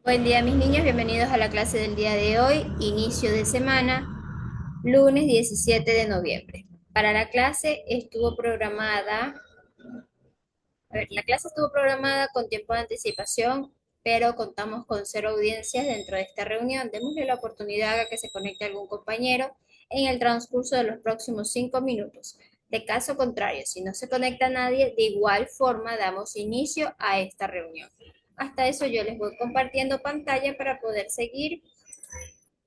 Buen día, mis niños, bienvenidos a la clase del día de hoy, inicio de semana, lunes 17 de noviembre. Para la clase estuvo programada, la clase estuvo programada con tiempo de anticipación, pero contamos con cero audiencias dentro de esta reunión. Démosle la oportunidad a que se conecte algún compañero en el transcurso de los próximos 5 minutos. De caso contrario, si no se conecta nadie, de igual forma damos inicio a esta reunión. Hasta eso yo les voy compartiendo pantalla para poder seguir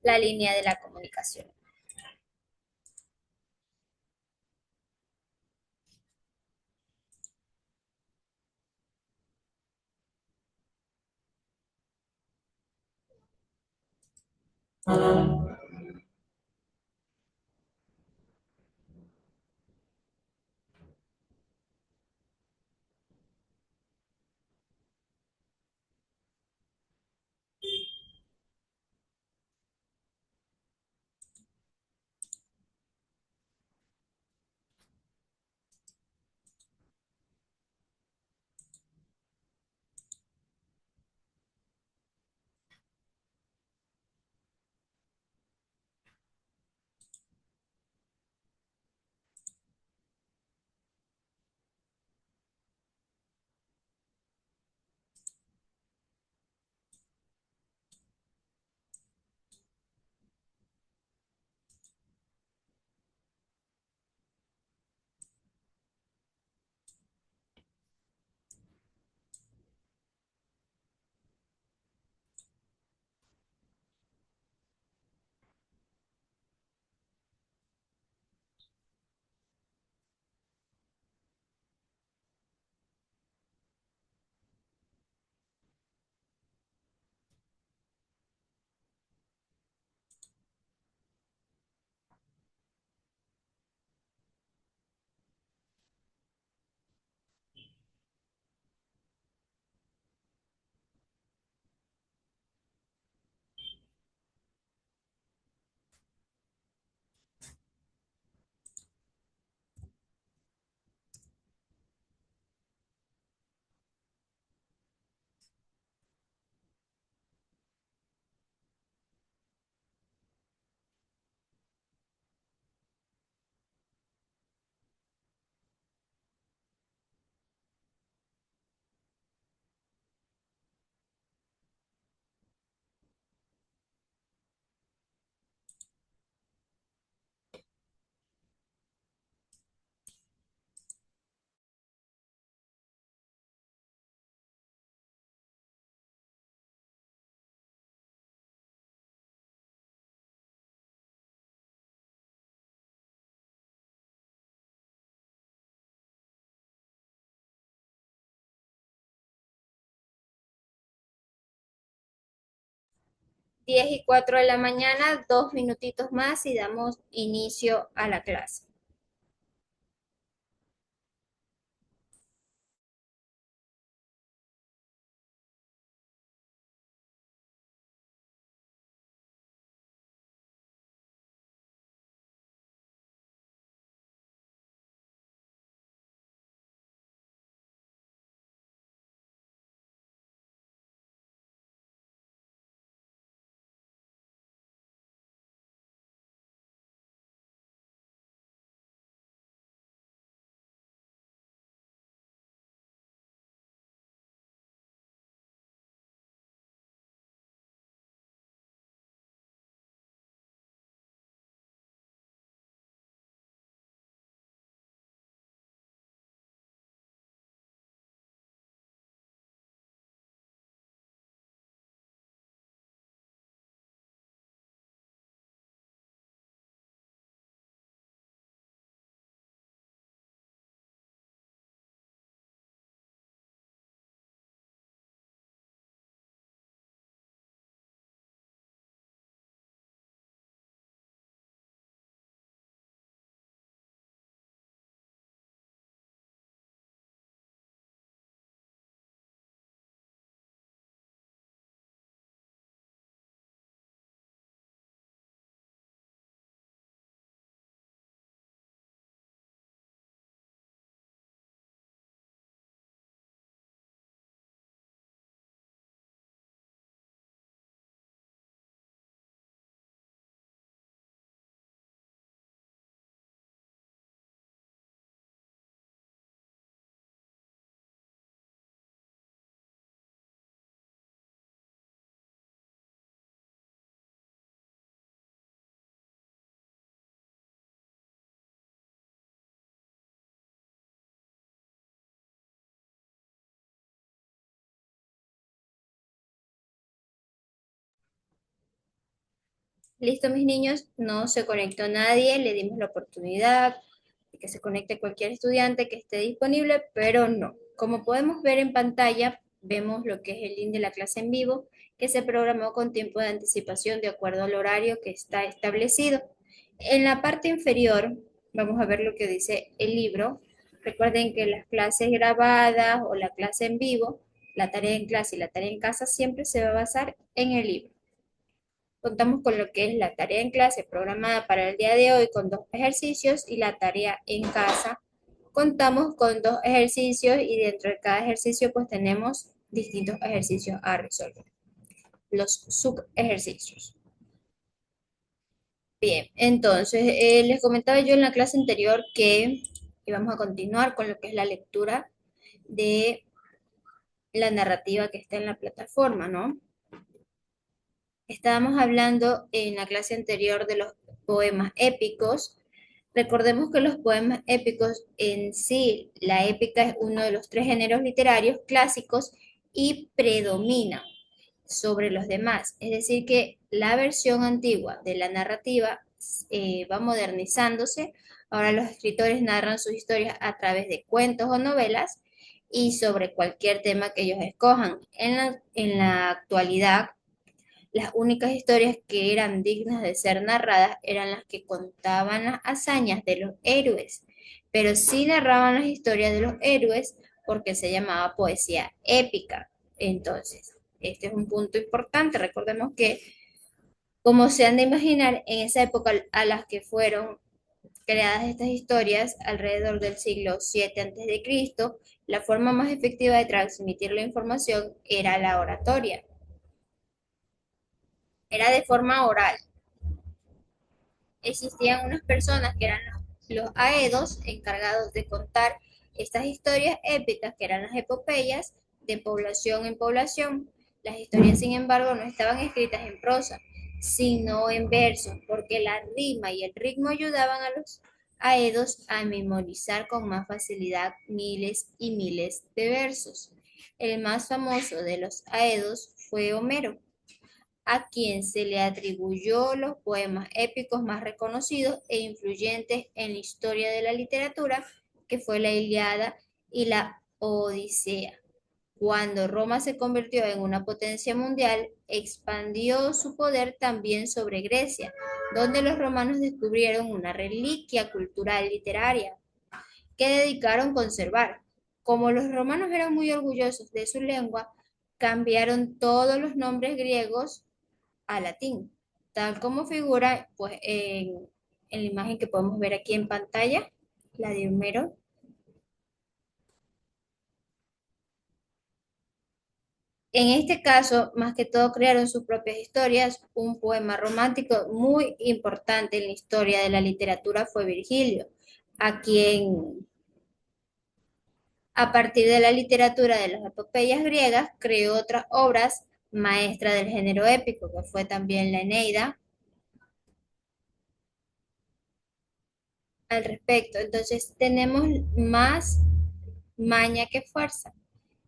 la línea de la comunicación. Diez y 4 de la mañana, 2 minutitos más y damos inicio a la clase. Listo, mis niños, no se conectó nadie, le dimos la oportunidad de que se conecte cualquier estudiante que esté disponible, pero no. Como podemos ver en pantalla, vemos lo que es el link de la clase en vivo, que se programó con tiempo de anticipación de acuerdo al horario que está establecido. En la parte inferior, vamos a ver lo que dice el libro. Recuerden que las clases grabadas o la clase en vivo, la tarea en clase y la tarea en casa siempre se va a basar en el libro. Contamos con lo que es la tarea en clase programada para el día de hoy con dos ejercicios y la tarea en casa. Contamos con dos ejercicios y dentro de cada ejercicio pues tenemos distintos ejercicios a resolver. Los subejercicios. Bien, entonces les comentaba yo en la clase anterior que íbamos a continuar con lo que es la lectura de la narrativa que está en la plataforma, ¿no? Estábamos hablando en la clase anterior de los poemas épicos. Recordemos que los poemas épicos en sí, la épica es uno de los tres géneros literarios clásicos y predomina sobre los demás. Es decir, que la versión antigua de la narrativa va modernizándose. Ahora los escritores narran sus historias a través de cuentos o novelas y sobre cualquier tema que ellos escojan. En la actualidad, las únicas historias que eran dignas de ser narradas eran las que contaban las hazañas de los héroes, pero sí narraban las historias de los héroes porque se llamaba poesía épica. Entonces, este es un punto importante. Recordemos que, como se han de imaginar, en esa época a las que fueron creadas estas historias, alrededor del siglo VII a.C., la forma más efectiva de transmitir la información era la oratoria. Era de forma oral. Existían unas personas que eran los aedos encargados de contar estas historias épicas, que eran las epopeyas, de población en población. Las historias, sin embargo, no estaban escritas en prosa, sino en verso, porque la rima y el ritmo ayudaban a los aedos a memorizar con más facilidad miles y miles de versos. El más famoso de los aedos fue Homero, a quien se le atribuyó los poemas épicos más reconocidos e influyentes en la historia de la literatura, que fue la Ilíada y la Odisea. Cuando Roma se convirtió en una potencia mundial, expandió su poder también sobre Grecia, donde los romanos descubrieron una reliquia cultural literaria que dedicaron conservar. Como los romanos eran muy orgullosos de su lengua, cambiaron todos los nombres griegos a latín, tal como figura pues, en la imagen que podemos ver aquí en pantalla, la de Homero. En este caso, más que todo, crearon sus propias historias. Un poema romántico muy importante en la historia de la literatura fue Virgilio, a quien, a partir de la literatura de las epopeyas griegas, creó otras obras maestras del género épico, que fue también la Eneida, al respecto. Entonces, tenemos más maña que fuerza.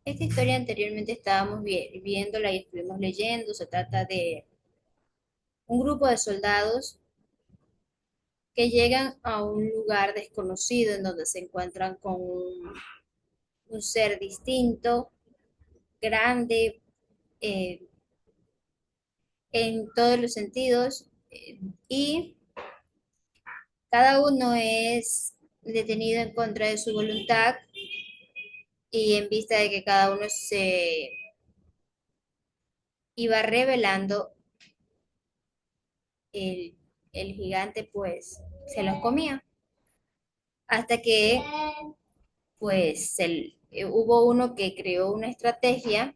Esta historia anteriormente estábamos viéndola y estuvimos leyendo. Se trata de un grupo de soldados que llegan a un lugar desconocido en donde se encuentran con un ser distinto, grande, eh, en todos los sentidos, y cada uno es detenido en contra de su voluntad y en vista de que cada uno se iba revelando, el, el gigante pues se los comía. Hasta que pues hubo uno que creó una estrategia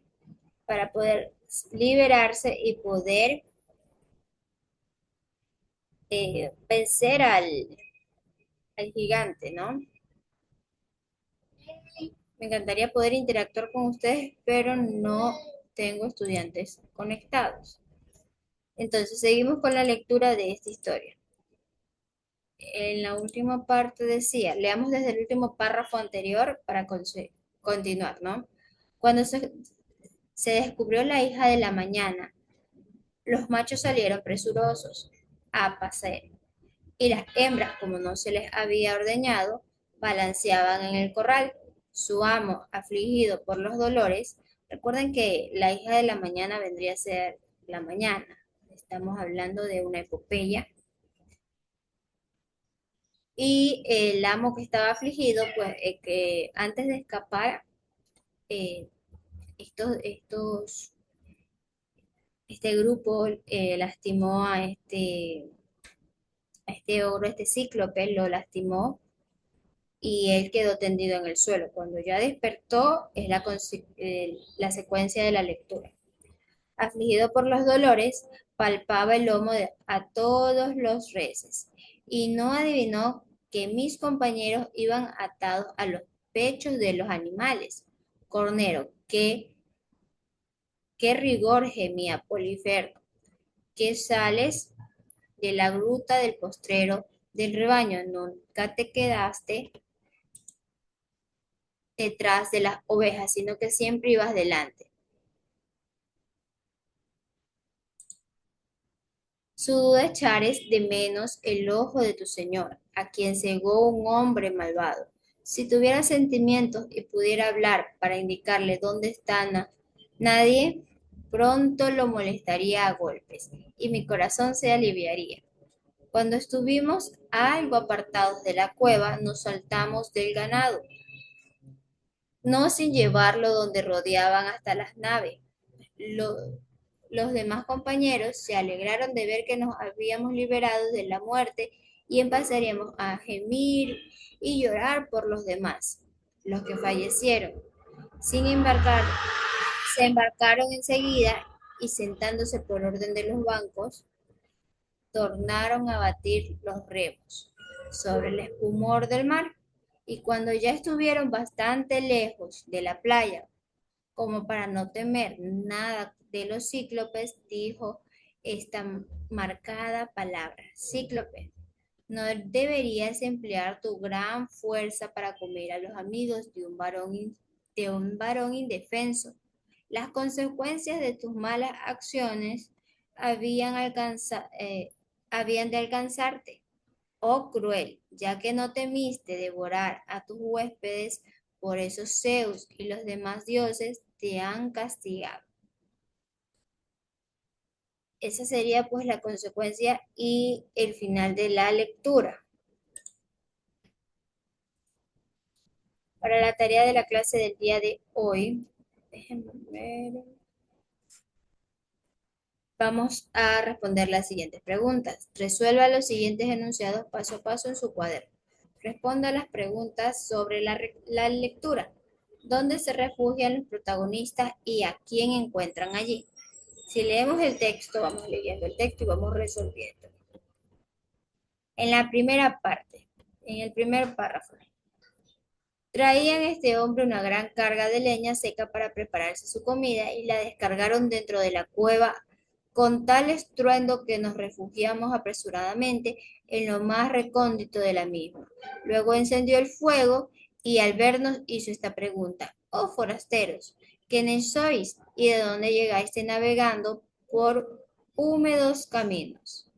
para poder liberarse y poder vencer al gigante, ¿no? Me encantaría poder interactuar con ustedes, pero no tengo estudiantes conectados. Entonces, seguimos con la lectura de esta historia. En la última parte decía, leamos desde el último párrafo anterior para continuar, ¿no? Cuando se descubrió la hija de la mañana, los machos salieron presurosos. a pacer. Y las hembras, como no se les había ordeñado, balanceaban en el corral. Su amo, afligido por los dolores, recuerden que la hija de la mañana vendría a ser la mañana. Estamos hablando de una epopeya. Y el amo que estaba afligido, pues que antes de escapar, eh, estos, este grupo lastimó a este ogro, este cíclope, lo lastimó y él quedó tendido en el suelo. Cuando ya despertó, es la secuencia de la lectura. Afligido por los dolores, palpaba el lomo a todos los reces, y no adivinó que mis compañeros iban atados a los pechos de los animales. Cornero, qué rigor gemía Poliferno, que sales de la gruta del postrero del rebaño, nunca te quedaste detrás de las ovejas, sino que siempre ibas delante. Su duda echares de menos el ojo de tu Señor, a quien cegó un hombre malvado. Si tuviera sentimientos y pudiera hablar para indicarle dónde está nadie, pronto lo molestaría a golpes, y mi corazón se aliviaría. Cuando estuvimos algo apartados de la cueva, nos saltamos del ganado, no sin llevarlo donde rodeaban hasta las naves. Lo- los demás compañeros se alegraron de ver que nos habíamos liberado de la muerte y empezaríamos a gemir y llorar por los demás, los que fallecieron. Sin embarcar, se embarcaron enseguida y sentándose por orden de los bancos, tornaron a batir los remos sobre el espumor del mar. Y cuando ya estuvieron bastante lejos de la playa, como para no temer nada de los cíclopes, dijo esta marcada palabra: Cíclope, no deberías emplear tu gran fuerza para comer a los amigos de un varón indefenso. Las consecuencias de tus malas acciones habían de alcanzarte. Oh cruel, ya que no temiste devorar a tus huéspedes, por eso Zeus y los demás dioses te han castigado. Esa sería pues la consecuencia y el final de la lectura. Para la tarea de la clase del día de hoy, déjenme ver, vamos a responder las siguientes preguntas. Resuelva los siguientes enunciados paso a paso en su cuaderno. Responda a las preguntas sobre la lectura. ¿Dónde se refugian los protagonistas y a quién encuentran allí? Si leemos el texto, vamos leyendo el texto y vamos resolviendo. En la primera parte, en el primer párrafo, traían este hombre una gran carga de leña seca para prepararse su comida y la descargaron dentro de la cueva con tal estruendo que nos refugiamos apresuradamente en lo más recóndito de la misma. Luego encendió el fuego y al vernos hizo esta pregunta: Oh forasteros, ¿quiénes sois y de dónde llegaste navegando por húmedos caminos?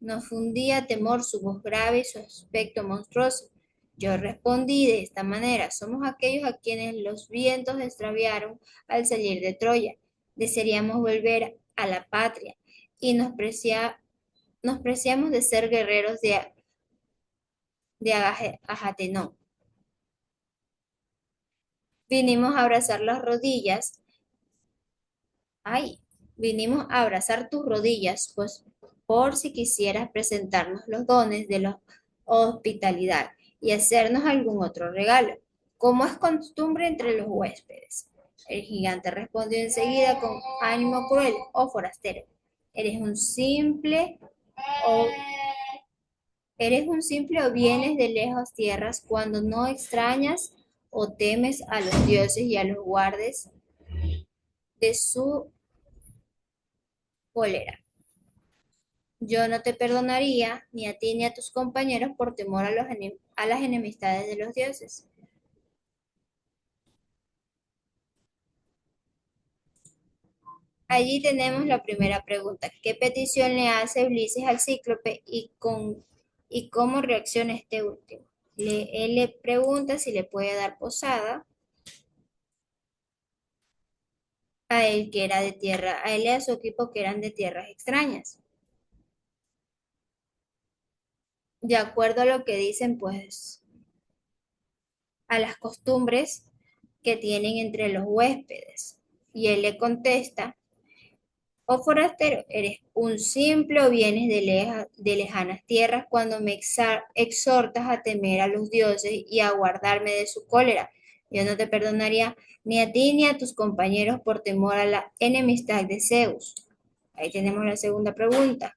Nos fundía temor su voz grave y su aspecto monstruoso. Yo respondí de esta manera: somos aquellos a quienes los vientos extraviaron al salir de Troya. Desearíamos volver a la patria y nos preciamos de ser guerreros de Ajatenón. Vinimos a abrazar las rodillas. Ay, vinimos a abrazar tus rodillas, pues por si quisieras presentarnos los dones de la hospitalidad y hacernos algún otro regalo, como es costumbre entre los huéspedes. El gigante respondió enseguida con ánimo cruel: Oh forastero, eres un simple o eres un simple o vienes de lejos tierras cuando no extrañas o temes a los dioses y a los guardes de su cólera. Yo no te perdonaría, ni a ti ni a tus compañeros, por temor a las enemistades de los dioses. Allí tenemos la primera pregunta. ¿Qué petición le hace Ulises al cíclope y cómo reacciona este último? Él le pregunta si le puede dar posada a él que era de tierra, a él y a su equipo que eran de tierras extrañas. De acuerdo a lo que dicen, pues, a las costumbres que tienen entre los huéspedes. Y él le contesta, oh forastero, ¿eres un simple o vienes de lejanas tierras cuando me exhortas a temer a los dioses y a guardarme de su cólera? Yo no te perdonaría ni a ti ni a tus compañeros por temor a la enemistad de Zeus. Ahí tenemos la segunda pregunta.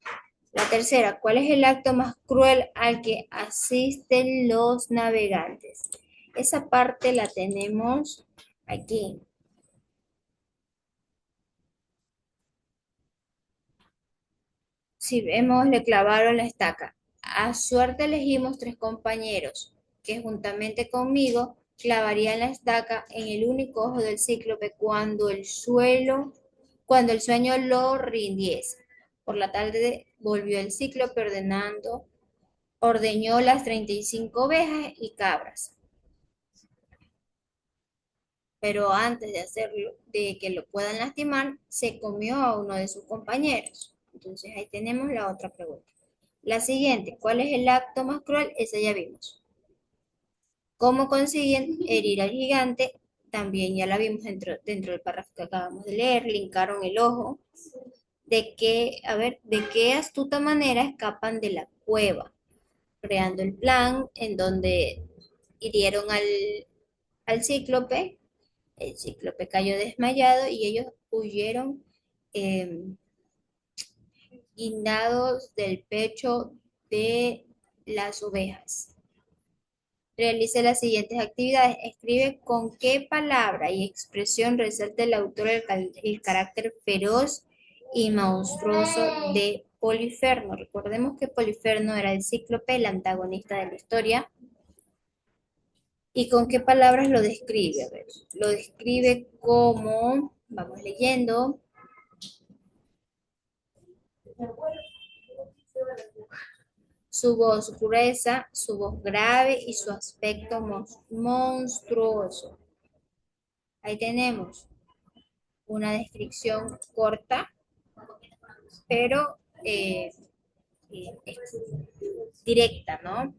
La tercera, ¿cuál es el acto más cruel al que asisten los navegantes? Esa parte la tenemos aquí. Si vemos, le clavaron la estaca. A suerte elegimos tres compañeros, que juntamente conmigo clavarían la estaca en el único ojo del cíclope cuando el sueño lo rindiese. Por la tarde volvió el cíclope ordeñó las 35 ovejas y cabras, pero antes de hacerlo, de que lo puedan lastimar, se comió a uno de sus compañeros. Entonces ahí tenemos la otra pregunta. La siguiente, ¿cuál es el acto más cruel? Esa ya vimos. ¿Cómo consiguen herir al gigante? También ya la vimos dentro del párrafo que acabamos de leer, le hincaron el ojo. De qué astuta manera escapan de la cueva, creando el plan en donde hirieron al cíclope. El cíclope cayó desmayado y ellos huyeron eh, guindados del pecho de las ovejas. Realice las siguientes actividades. Escribe con qué palabra y expresión resalta el autor el carácter feroz y monstruoso de Poliferno. Recordemos que Poliferno era el cíclope, el antagonista de la historia. ¿Y con qué palabras lo describe? A ver, lo describe como, vamos leyendo, su voz gruesa, su voz grave y su aspecto monstruoso. Ahí tenemos una descripción corta, pero es directa, ¿no?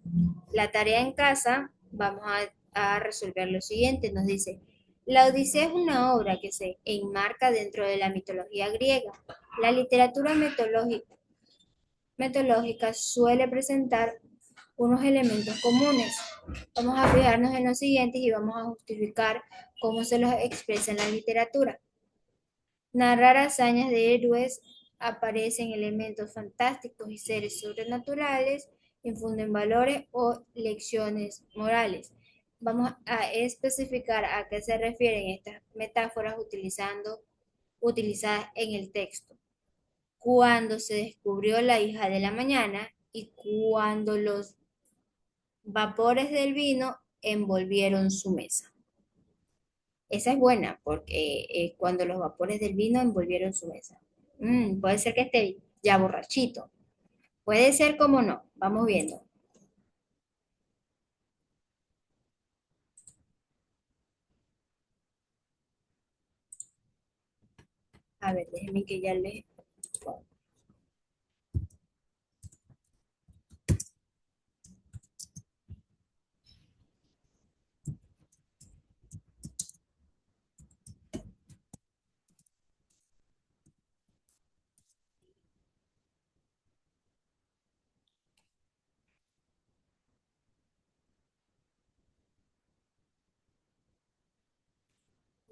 La tarea en casa, vamos a resolver lo siguiente, nos dice, la Odisea es una obra que se enmarca dentro de la mitología griega. La literatura mitológica suele presentar unos elementos comunes. Vamos a fijarnos en los siguientes y vamos a justificar cómo se los expresa en la literatura. Narrar hazañas de héroes, aparecen elementos fantásticos y seres sobrenaturales, infunden valores o lecciones morales. Vamos a especificar a qué se refieren estas metáforas utilizadas en el texto. Cuando se descubrió la hija de la mañana y cuando los vapores del vino envolvieron su mesa. Esa es buena porque cuando los vapores del vino envolvieron su mesa. Puede ser que esté ya borrachito. Puede ser como no. Vamos viendo. A ver, déjenme que ya les...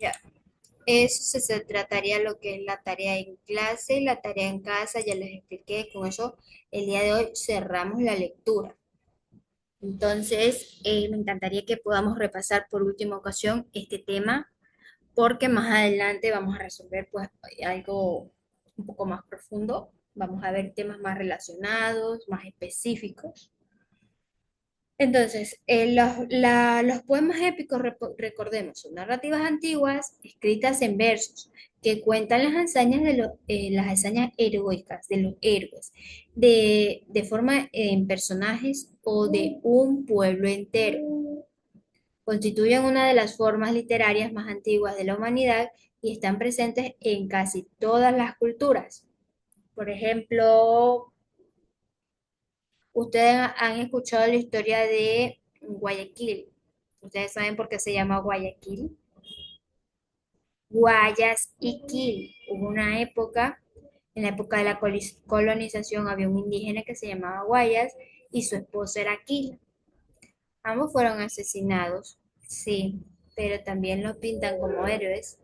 Ya. Se trataría lo que es la tarea en clase, la tarea en casa, ya les expliqué. Con eso, el día de hoy cerramos la lectura. Entonces, me encantaría que podamos repasar por última ocasión este tema porque más adelante vamos a resolver pues algo un poco más profundo. Vamos a ver temas más relacionados, más específicos. Entonces, los poemas épicos, recordemos, son narrativas antiguas escritas en versos que cuentan las hazañas las hazañas heroicas de los héroes, de forma en personajes o de un pueblo entero. Constituyen una de las formas literarias más antiguas de la humanidad y están presentes en casi todas las culturas. Por ejemplo, ustedes han escuchado la historia de Guayaquil. Ustedes saben por qué se llama Guayaquil. Guayas y Quil. Hubo una época, en la época de la colonización, había un indígena que se llamaba Guayas y su esposa era Quil. Ambos fueron asesinados, sí, pero también los pintan como héroes,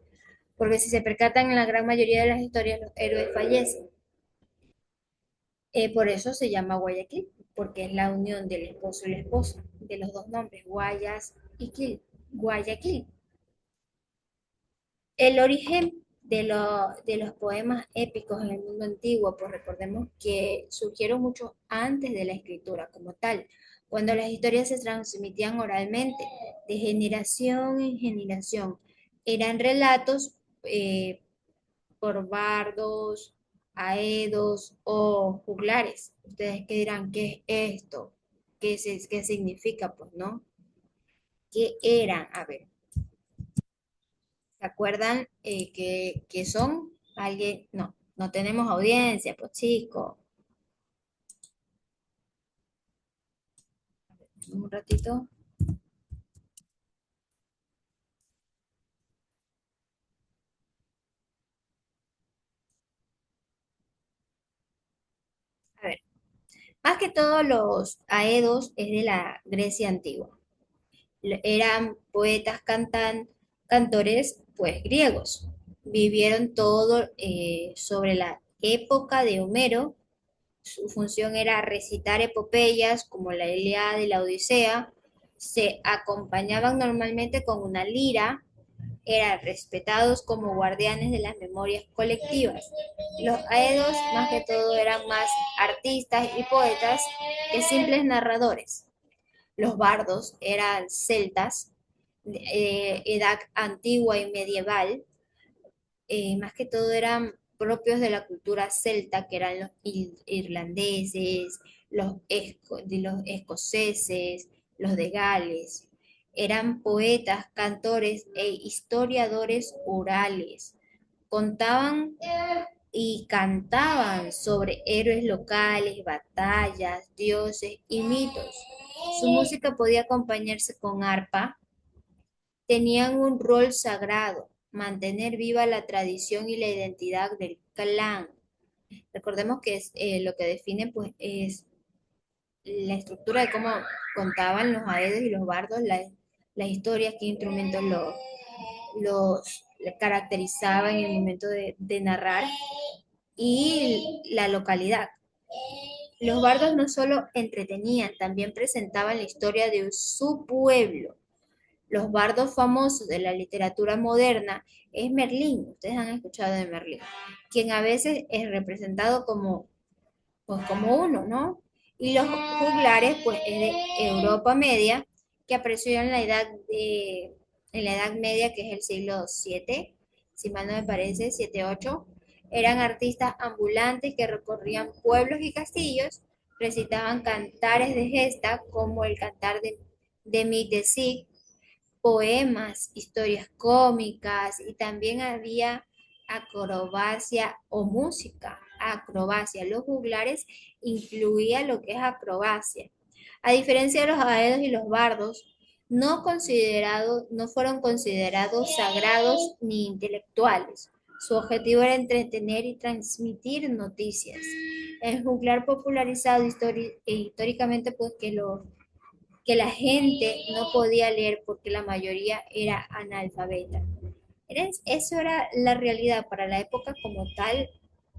porque si se percatan en la gran mayoría de las historias, los héroes fallecen. Por eso se llama Guayaquil, porque es la unión del esposo y la esposa, de los dos nombres, Guayas y Quil, Guayaquil. El origen de los poemas épicos en el mundo antiguo, pues recordemos que surgieron mucho antes de la escritura como tal, cuando las historias se transmitían oralmente, de generación en generación. Eran relatos por bardos, aedos o juglares. Ustedes qué dirán, ¿qué es esto? ¿Qué significa? Pues no. ¿Qué eran? A ver. ¿Se acuerdan que son? Alguien, no, no tenemos audiencia, pues chicos. Un ratito. A ver, más que todos los aedos es de la Grecia antigua. Eran poetas, cantores, pues griegos. Vivieron todo sobre la época de Homero. Su función era recitar epopeyas como la Ilíada y la Odisea. Se acompañaban normalmente con una lira, eran respetados como guardianes de las memorias colectivas. Los aedos, más que todo, eran más artistas y poetas que simples narradores. Los bardos eran celtas, edad antigua y medieval, más que todo eran propios de la cultura celta, que eran los irlandeses, de los escoceses, los de Gales. Eran poetas, cantores e historiadores orales. Contaban y cantaban sobre héroes locales, batallas, dioses y mitos. Su música podía acompañarse con arpa, tenían un rol sagrado, mantener viva la tradición y la identidad del clan. Recordemos que es, lo que define pues es la estructura de cómo contaban los aedes y los bardos, las historias, qué instrumentos los caracterizaban en el momento de narrar y la localidad. Los bardos no solo entretenían, también presentaban la historia de su pueblo. Los bardos famosos de la literatura moderna es Merlín, ustedes han escuchado de Merlín, quien a veces es representado como, pues como uno, ¿no? Y los juglares, pues es de Europa Media, que apareció en la Edad Media, que es el siglo VII, si mal no me parece, 7-8, eran artistas ambulantes que recorrían pueblos y castillos, recitaban cantares de gesta como el cantar de Mitesig, poemas, historias cómicas y también había acrobacia o música. Acrobacia, los juglares incluía lo que es acrobacia. A diferencia de los aedos y los bardos, no fueron considerados sagrados ni intelectuales. Su objetivo era entretener y transmitir noticias. El juglar popularizado históricamente pues que la gente no podía leer porque la mayoría era analfabeta. Eso era la realidad para la época como tal,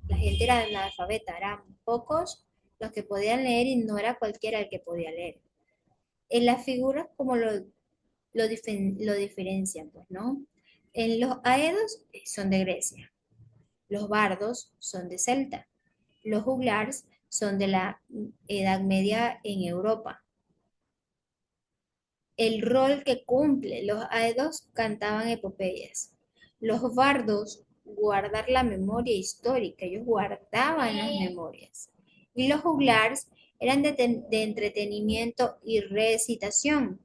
la gente era analfabeta, eran pocos los que podían leer y no era cualquiera el que podía leer. En las figuras como lo diferencian, pues, ¿no? En los aedos son de Grecia, los bardos son de Celta, los juglars son de la Edad Media en Europa. El rol que cumple. Los aedos cantaban epopeyas. Los bardos guardar la memoria histórica, ellos guardaban las memorias. Y los juglars eran de entretenimiento y recitación.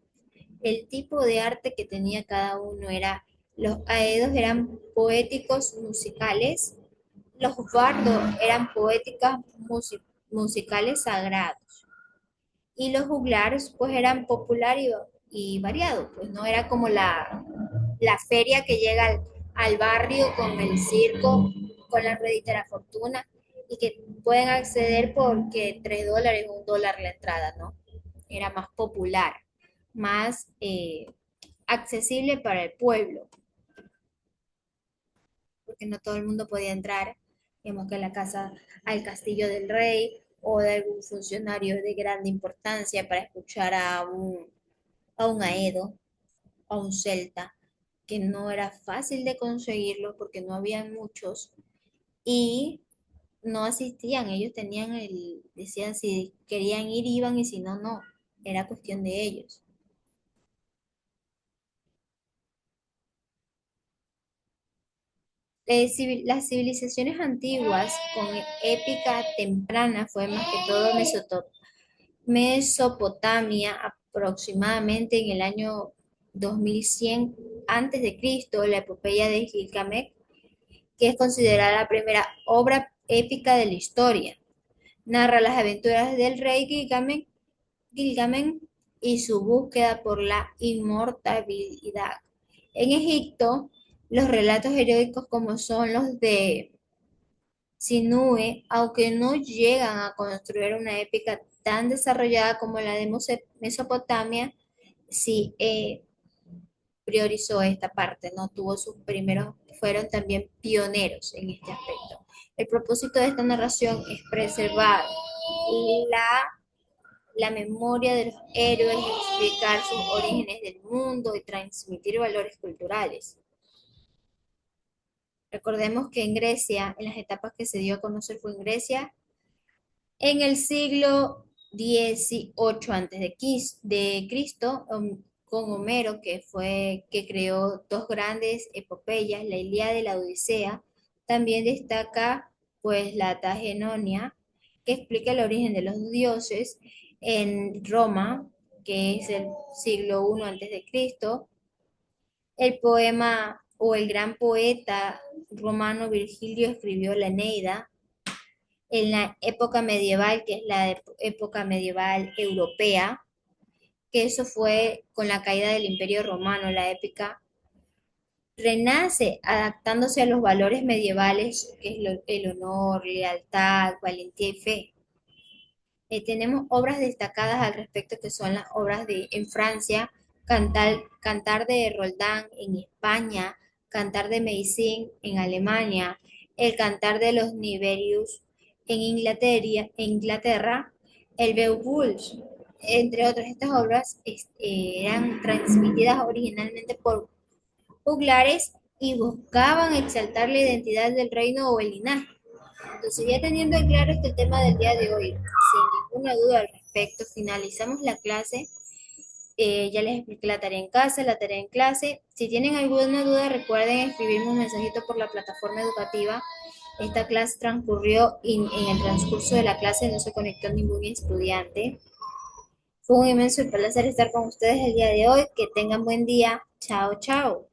El tipo de arte que tenía cada uno era, los aedos eran poéticos musicales, los bardos eran poéticas musicales sagrados y los juglares pues eran popular y variados, pues no era como la feria que llega al barrio con el circo, con la ruedita de la fortuna y que pueden acceder porque $3, $1 la entrada, ¿no? Era más popular, más accesible para el pueblo, porque no todo el mundo podía entrar, digamos que a la casa, al castillo del rey o de algún funcionario de grande importancia para escuchar a un aedo, a un celta, que no era fácil de conseguirlo porque no había muchos y no asistían, ellos tenían decían si querían ir iban y si no, no, era cuestión de ellos. Las civilizaciones antiguas con épica temprana fue más que todo Mesopotamia, aproximadamente en el año 2100 antes de Cristo, la epopeya de Gilgamesh, que es considerada la primera obra épica de la historia. Narra las aventuras del rey Gilgamesh y su búsqueda por la inmortalidad. En Egipto, los relatos heroicos como son los de Sinue, aunque no llegan a construir una épica tan desarrollada como la de Mesopotamia, sí priorizó esta parte, no tuvo sus primeros, fueron también pioneros en este aspecto. El propósito de esta narración es preservar la, la memoria de los héroes, explicar sus orígenes del mundo y transmitir valores culturales. Recordemos que en Grecia, en las etapas que se dio a conocer fue en Grecia, en el siglo XVIII de Cristo, con Homero, que creó dos grandes epopeyas, la Ilíada y la Odisea, también destaca pues la Tagenonia, que explica el origen de los dioses en Roma, que es el siglo I antes de Cristo. El poema o el gran poeta romano Virgilio escribió la Eneida en la época medieval, que es la época medieval europea, que eso fue con la caída del Imperio Romano, la épica, renace adaptándose a los valores medievales, que es el honor, lealtad, valentía y fe. Tenemos obras destacadas al respecto que son las obras de en Francia, Cantar de Roldán en España, Cantar de Meising en Alemania, el Cantar de los Niverius en Inglaterra, el Beowulf, entre otras. Estas obras eran transmitidas originalmente por juglares y buscaban exaltar la identidad del reino o el linaje. Entonces, ya teniendo claro este tema del día de hoy, sin ninguna duda al respecto, finalizamos la clase. Ya les expliqué la tarea en casa, la tarea en clase. Si tienen alguna duda, recuerden escribirme un mensajito por la plataforma educativa. Esta clase transcurrió y en el transcurso de la clase no se conectó ningún estudiante. Fue un inmenso placer estar con ustedes el día de hoy. Que tengan buen día. Chao, chao.